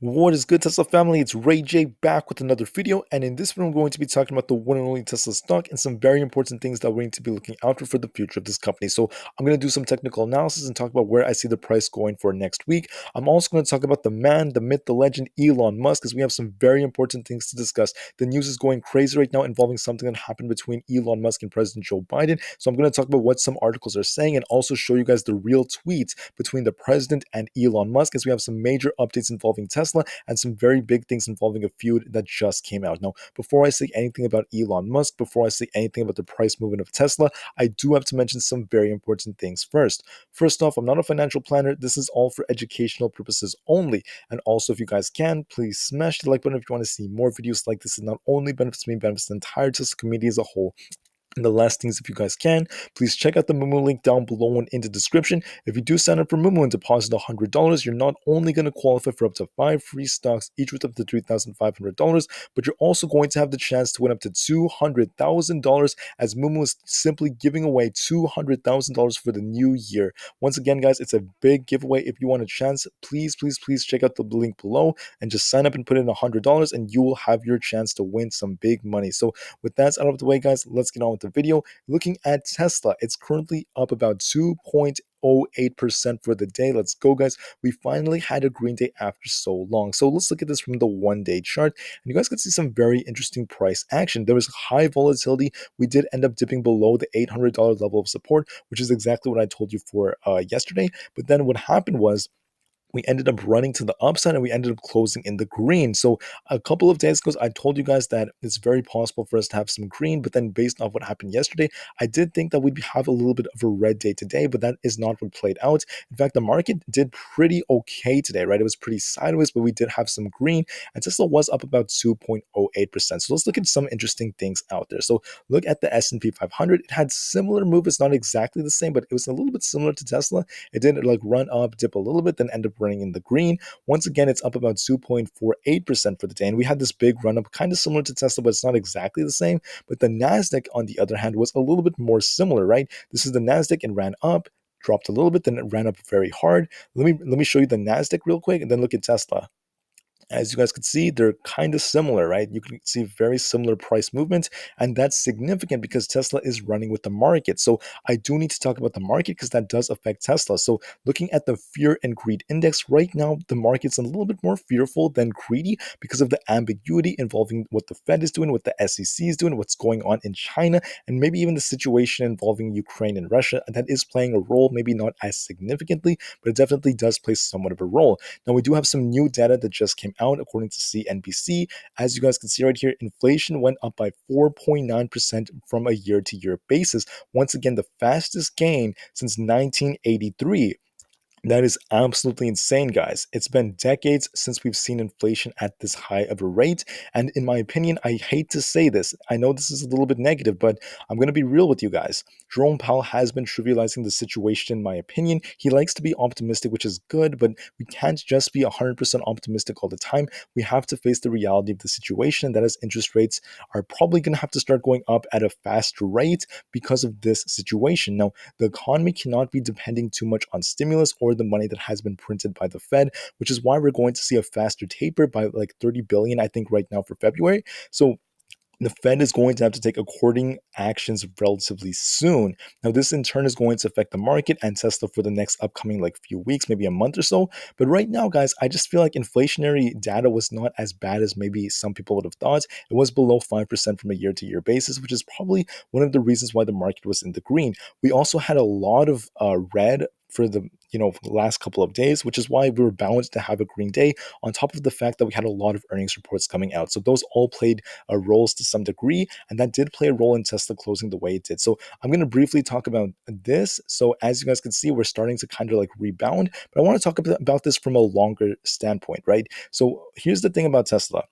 What is good, Tesla family? It's Ray J back with another video, and in this video, I'm going to be talking about the one and only Tesla stock and some very important things that we need to be looking out for the future of this company. So, I'm going to do some technical analysis and talk about where I see the price going for next week. I'm also going to talk about the man, the myth, the legend, Elon Musk, because we have some very important things to discuss. The news is going crazy right now involving something that happened between Elon Musk and President Joe Biden. So, I'm going to talk about what some articles are saying and also show you guys the real tweets between the president and Elon Musk, as we have some major updates involving Tesla and some very big things involving a feud that just came out. Now, before I say anything about Elon Musk, before I say anything about the price movement of Tesla, I do have to mention some very important things first. First off, I'm not a financial planner. This is all for educational purposes only. And also, if you guys can, please smash the like button if you want to see more videos like this. It not only benefits me, benefits the entire Tesla community as a whole. And the last things, if you guys can, please check out the Moomoo link down below and in the description. If you do sign up for Moomoo and deposit $100, you're not only going to qualify for up to 5 free stocks, each worth up to $3,500, but you're also going to have the chance to win up to $200,000, as Moomoo is simply giving away $200,000 for the new year. Once again, guys, it's a big giveaway. If you want a chance, please check out the link below and just sign up and put in $100, and you will have your chance to win some big money. So with that out of the way, guys, let's get on with the video. Looking at Tesla, it's currently up about 2.08% for the day. Let's go, guys. We finally had a green day after so long. So let's look at this from the 1 day chart. And you guys can see some very interesting price action. There was high volatility. We did end up dipping below the $800 level of support, which is exactly what I told you for yesterday. But then what happened was, we ended up running to the upside and we ended up closing in the green. So a couple of days ago, I told you guys that it's very possible for us to have some green, but then based off what happened yesterday, I did think that we'd have a little bit of a red day today, but that is not what played out. In fact, the market did pretty okay today, right? It was pretty sideways, but we did have some green, and Tesla was up about 2.08%. So let's look at some interesting things out there. So look at the S&P 500. It had similar move. It's not exactly the same, but it was a little bit similar to Tesla. It did like run up, dip a little bit, then end up running in the green. Once again, it's up about 2.48% for the day. And we had this big run up, kind of similar to Tesla, but it's not exactly the same. But the NASDAQ, on the other hand, was a little bit more similar, right? This is the NASDAQ and ran up, dropped a little bit, then it ran up very hard. Let me show you the NASDAQ real quick and then look at Tesla. As you guys can see, they're kind of similar, right? You can see very similar price movements, and that's significant because Tesla is running with the market. So I do need to talk about the market because that does affect Tesla. So looking at the fear and greed index, right now the market's a little bit more fearful than greedy because of the ambiguity involving what the Fed is doing, what the SEC is doing, what's going on in China, and maybe even the situation involving Ukraine and Russia. That is playing a role, maybe not as significantly, but it definitely does play somewhat of a role. Now, we do have some new data that just came out according to CNBC. As you guys can see right here, inflation went up by 4.9% from a year to year basis. Once again, the fastest gain since 1983. That is absolutely insane, guys. It's been decades since we've seen inflation at this high of a rate. And in my opinion, I hate to say this. I know this is a little bit negative, but I'm going to be real with you guys. Jerome Powell has been trivializing the situation, in my opinion. He likes to be optimistic, which is good, but we can't just be 100% optimistic all the time. We have to face the reality of the situation, that is, interest rates are probably going to have to start going up at a faster rate because of this situation. Now, the economy cannot be depending too much on stimulus or the money that has been printed by the Fed, which is why we're going to see a faster taper by like 30 billion, I think, right now for February. So the Fed is going to have to take according actions relatively soon. Now, this in turn is going to affect the market and Tesla for the next upcoming like few weeks, maybe a month or so. But right now, guys, I just feel like inflationary data was not as bad as maybe some people would have thought. It was below 5% from a year to year basis, which is probably one of the reasons why the market was in the green. We also had a lot of red for the last couple of days, which is why we were bound to have a green day, on top of the fact that we had a lot of earnings reports coming out. So those all played roles to some degree, and that did play a role in Tesla closing the way it did. So I'm going to briefly talk about this. So as you guys can see, we're starting to kind of like rebound, but I want to talk about this from a longer standpoint, right? So here's the thing about Tesla.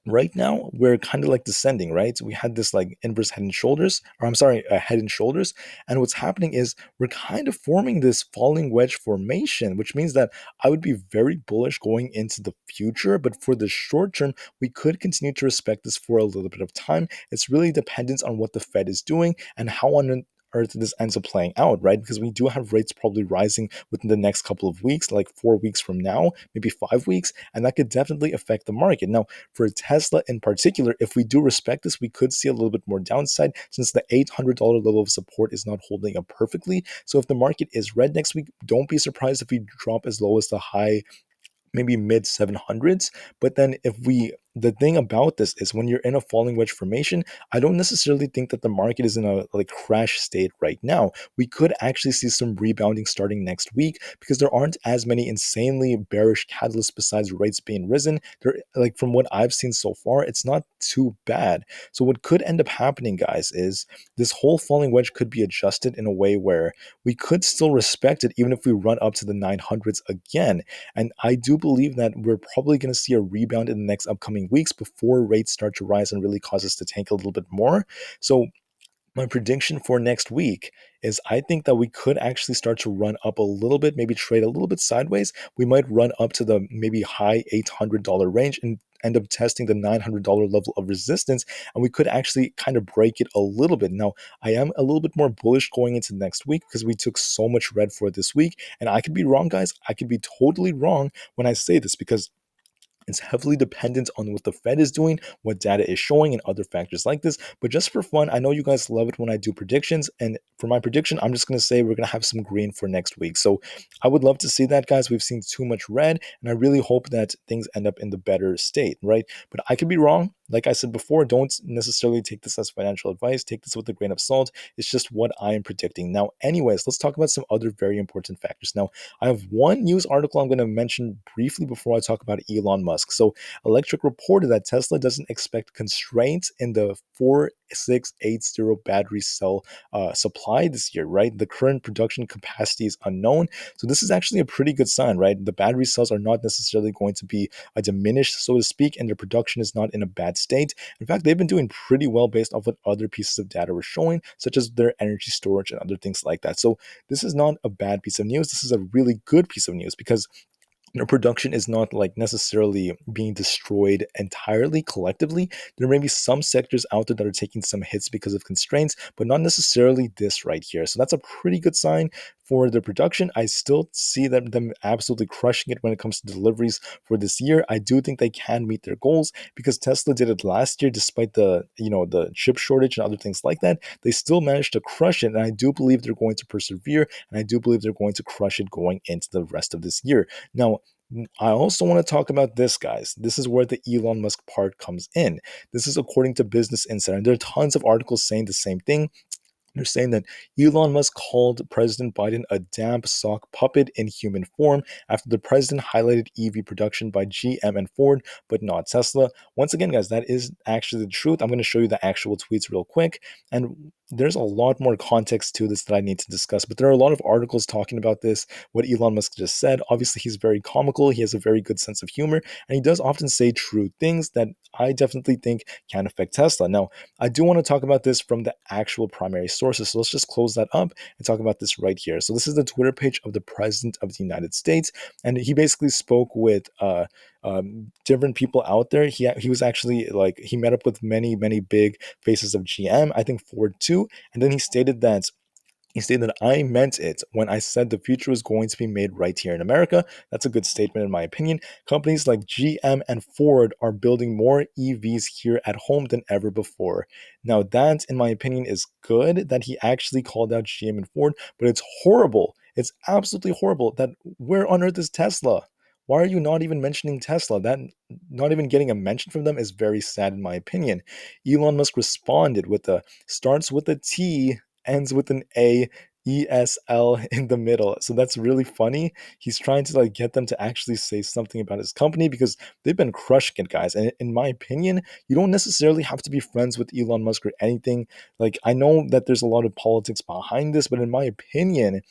Right now we're kind of like descending, right? So we had this like inverse head and shoulders, or I'm sorry, head and shoulders. And what's happening is we're kind of forming this falling wedge formation, which means that I would be very bullish going into the future. But for the short term, we could continue to respect this for a little bit of time. It's really dependent on what the Fed is doing and how on earth this ends up playing out, right? Because we do have rates probably rising within the next couple of weeks, like 4 weeks from now, maybe 5 weeks, and that could definitely affect the market. Now, for Tesla in particular, if we do respect this, we could see a little bit more downside since the $800 level of support is not holding up perfectly. So if the market is red next week, don't be surprised if we drop as low as the high, maybe mid 700s. But then if we, the thing about this is when you're in a falling wedge formation, I don't necessarily think that the market is in a like crash state right now. We could actually see some rebounding starting next week because there aren't as many insanely bearish catalysts besides rates being risen. There, like from what I've seen so far, it's not too bad. So what could end up happening, guys, is this whole falling wedge could be adjusted in a way where we could still respect it even if we run up to the 900s again. And I do believe that we're probably going to see a rebound in the next upcoming weeks before rates start to rise and really cause us to tank a little bit more. So my prediction for next week is I think that we could actually start to run up a little bit, maybe trade a little bit sideways. We might run up to the maybe high $800 range and end up testing the $900 level of resistance. And we could actually kind of break it a little bit. Now, I am a little bit more bullish going into next week because we took so much red for this week. And I could be wrong, guys. I could be totally wrong when I say this because it's heavily dependent on what the Fed is doing, what data is showing, and other factors like this. But just for fun, I know you guys love it when I do predictions. And for my prediction, I'm just going to say we're going to have some green for next week. So I would love to see that, guys. We've seen too much red, and I really hope that things end up in the better state, right? But I could be wrong. Like I said before, don't necessarily take this as financial advice. Take this with a grain of salt. It's just what I am predicting. Now, anyways, let's talk about some other very important factors. Now, I have one news article I'm going to mention briefly before I talk about Elon Musk. So, Electric reported that Tesla doesn't expect constraints in the 4680 battery cell supply this year, right? The current production capacity is unknown. So, this is actually a pretty good sign, right? The battery cells are not necessarily going to be diminished, so to speak, and their production is not in a bad state. In fact, they've been doing pretty well based off what other pieces of data were showing, such as their energy storage and other things like that. So, this is not a bad piece of news. This is a really good piece of news because production is not like necessarily being destroyed entirely collectively. There may be some sectors out there that are taking some hits because of constraints, but not necessarily this right here. So that's a pretty good sign for the production. I still see them absolutely crushing it when it comes to deliveries for this year. I do think they can meet their goals because Tesla did it last year despite the chip shortage and other things like that. They still managed to crush it, and I do believe they're going to persevere, and I do believe they're going to crush it going into the rest of this year. Now, I also want to talk about this, guys. This is where the Elon Musk part comes in. This is according to Business Insider. And there are tons of articles saying the same thing. They're saying that Elon Musk called President Biden a damp sock puppet in human form after the president highlighted EV production by GM and Ford, but not Tesla. Once again, guys, that is actually the truth. I'm going to show you the actual tweets real quick. And there's a lot more context to this that I need to discuss, but there are a lot of articles talking about this, what Elon Musk just said. Obviously, he's very comical. He has a very good sense of humor, and he does often say true things that I definitely think can affect Tesla. Now, I do want to talk about this from the actual primary sources. So let's just close that up and talk about this right here. So this is the Twitter page of the President of the United States, and he basically spoke with different people out there. He was actually like he met up with many big faces of GM, I think Ford too, and then he stated that I meant it when I said the future was going to be made right here in America. That's a good statement, in my opinion. Companies like GM and Ford are building more EVs here at home than ever before. Now, that, in my opinion, is good that he actually called out GM and Ford, but it's horrible. It's absolutely horrible that where on earth is Tesla? Why are you not even mentioning Tesla? That not even getting a mention from them is very sad, in my opinion. Elon Musk responded with a starts with a T, ends with an A, ESL in the middle. So that's really funny. He's trying to like get them to actually say something about his company because they've been crushing it, guys. And in my opinion, you don't necessarily have to be friends with Elon Musk or anything. Like I know that there's a lot of politics behind this, but in my opinion,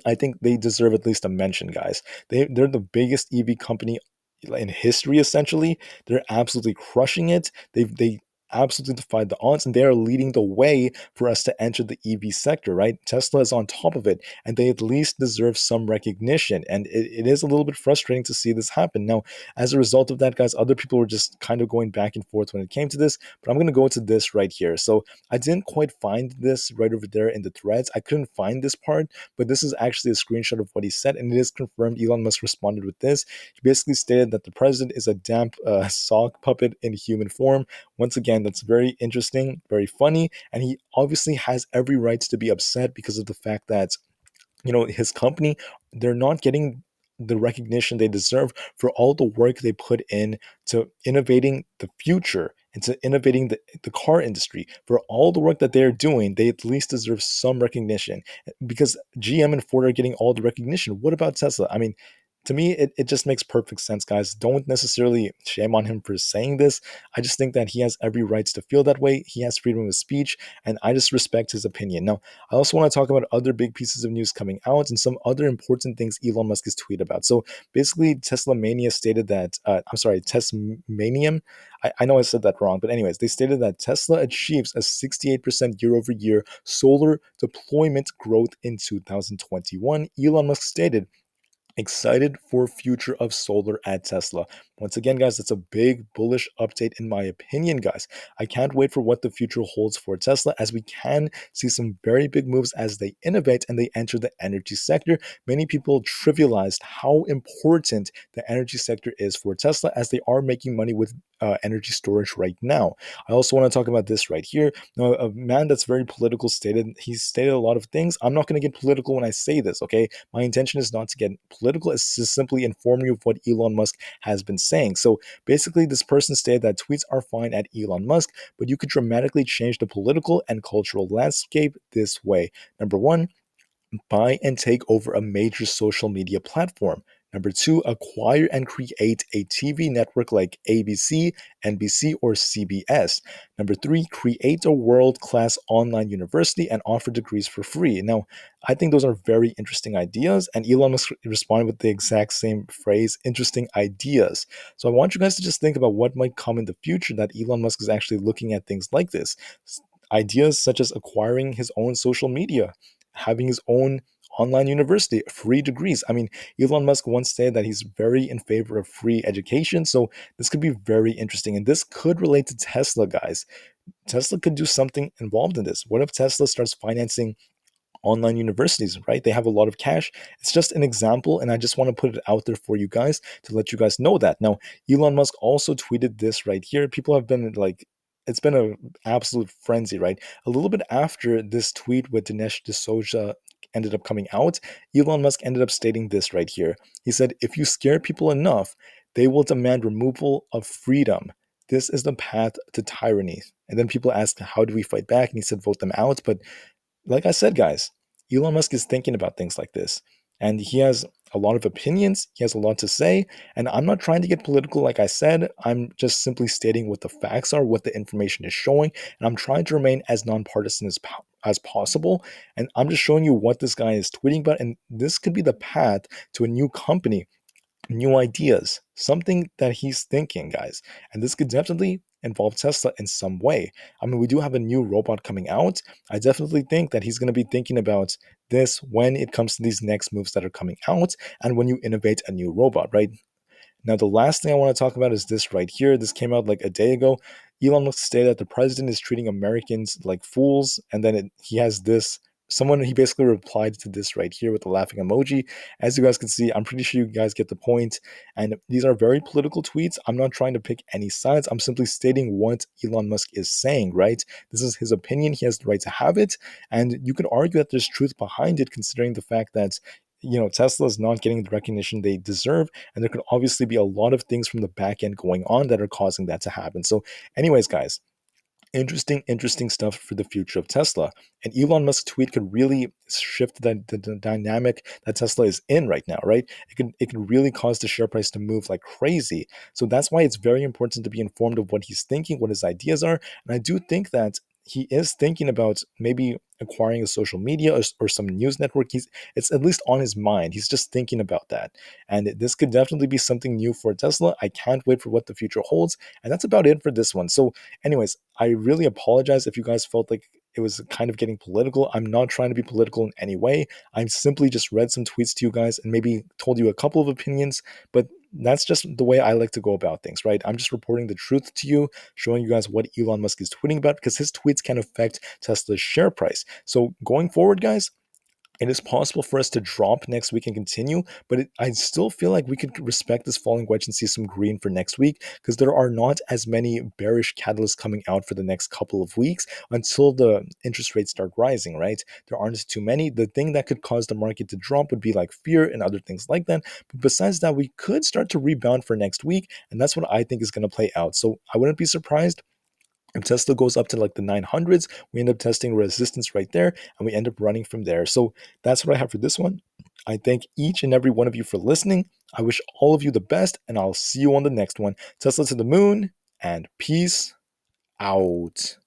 I think they deserve at least a mention, guys. They're the biggest EV company in history, essentially. They're absolutely crushing it. They absolutely defied the odds, and they are leading the way for us to enter the EV sector, right? Tesla is on top of it, and they at least deserve some recognition. And it is a little bit frustrating to see this happen. Now, as a result of that, guys, other people were just kind of going back and forth when it came to this, but I'm going to go into this right here. So I didn't quite find this right over there in the threads. I couldn't find this part, but this is actually a screenshot of what he said, and it is confirmed. Elon Musk responded with this. He basically stated that the president is a damp sock puppet in human form. Once again, that's very interesting, very funny, and he obviously has every right to be upset because of the fact that his company, they're not getting the recognition they deserve for all the work they put in to innovating the future, into innovating the car industry. For all the work that they're doing, they at least deserve some recognition, because GM and Ford are getting all the recognition. What about Tesla? I mean, to me, it just makes perfect sense, guys. Don't necessarily shame on him for saying this. I just think that he has every right to feel that way. He has freedom of speech, and I just respect his opinion. Now, I also want to talk about other big pieces of news coming out and some other important things Elon Musk has tweeted about. So basically, Tesla Mania stated that, I'm sorry, Tesmanium. I know I said that wrong, but anyways, they stated that Tesla achieves a 68% year over year solar deployment growth in 2021. Elon Musk stated, excited for future of solar at Tesla. Once again, guys, that's a big bullish update in my opinion, guys. I can't wait for what the future holds for Tesla, as we can see some very big moves as they innovate and they enter the energy sector. Many people trivialized how important the energy sector is for Tesla, as they are making money with energy storage right now. I also want to talk about this right here. Now, a man that's very political stated, he stated a lot of things. I'm not going to get political when I say this, okay? My intention is not to get political, it's to simply inform you of what Elon Musk has been saying. So basically, this person stated that tweets are fine at Elon Musk, but you could dramatically change the political and cultural landscape this way. Number one, buy and take over a major social media platform. Number two, acquire and create a TV network like ABC, NBC, or CBS. Number three, create a world class online university and offer degrees for free. Now, I think those are very interesting ideas, and Elon Musk responded with the exact same phrase, interesting ideas. So I want you guys to just think about what might come in the future that Elon Musk is actually looking at things like this. Ideas such as acquiring his own social media, having his own online university, free degrees. I mean, Elon Musk once said that he's very in favor of free education. So this could be very interesting. And this could relate to Tesla, guys. Tesla could do something involved in this. What if Tesla starts financing online universities, right? They have a lot of cash. It's just an example, and I just want to put it out there for you guys to let you guys know that. Now, Elon Musk also tweeted this right here. People have been like, it's been an absolute frenzy, right? A little bit after this tweet with Dinesh D'Souza ended up coming out, Elon Musk ended up stating this right here. He said, if you scare people enough, they will demand removal of freedom. This is the path to tyranny. And then people ask, how do we fight back? And he said, vote them out. But like I said, guys, Elon Musk is thinking about things like this. And he has a lot of opinions. He has a lot to say. And I'm not trying to get political, like I said. I'm just simply stating what the facts are, what the information is showing. And I'm trying to remain as nonpartisan as possible. And I'm just showing you what this guy is tweeting about. And this could be the path to a new company, new ideas, something that he's thinking, guys. And this could definitely involve Tesla in some way. I mean, we do have a new robot coming out. I definitely think that he's going to be thinking about this when it comes to these next moves that are coming out and when you innovate a new robot, right? Now, the last thing I want to talk about is this right here. This came out like a day ago. Elon Musk stated that the president is treating Americans like fools, and then he has this. Someone, he basically replied to this right here with the laughing emoji. As you guys can see, I'm pretty sure you guys get the point. And these are very political tweets. I'm not trying to pick any sides. I'm simply stating what Elon Musk is saying, right? This is his opinion. He has the right to have it. And you could argue that there's truth behind it, considering the fact that Tesla is not getting the recognition they deserve, and there could obviously be a lot of things from the back end going on that are causing that to happen. So anyways, guys, interesting stuff for the future of Tesla. And Elon Musk's tweet could really shift the dynamic that Tesla is in right now, right? It could really cause the share price to move like crazy. So that's why it's very important to be informed of what he's thinking, what his ideas are. And I do think that he is thinking about maybe acquiring a social media or some news network. It's at least on his mind. He's just thinking about that. And this could definitely be something new for Tesla. I can't wait for what the future holds. And that's about it for this one. So, anyways, I really apologize if you guys felt like it was kind of getting political. I'm not trying to be political in any way. I simply just read some tweets to you guys and maybe told you a couple of opinions, but that's just the way I like to go about things, right? I'm just reporting the truth to you, showing you guys what Elon Musk is tweeting about because his tweets can affect Tesla's share price. So going forward, guys, it is possible for us to drop next week and continue, but I still feel like we could respect this falling wedge and see some green for next week because there are not as many bearish catalysts coming out for the next couple of weeks until the interest rates start rising, right? There aren't too many. The thing that could cause the market to drop would be like fear and other things like that. But besides that, we could start to rebound for next week, and that's what I think is going to play out. So I wouldn't be surprised if Tesla goes up to like the 900s, we end up testing resistance right there and we end up running from there. So that's what I have for this one. I thank each and every one of you for listening. I wish all of you the best, and I'll see you on the next one. Tesla to the moon, and peace out.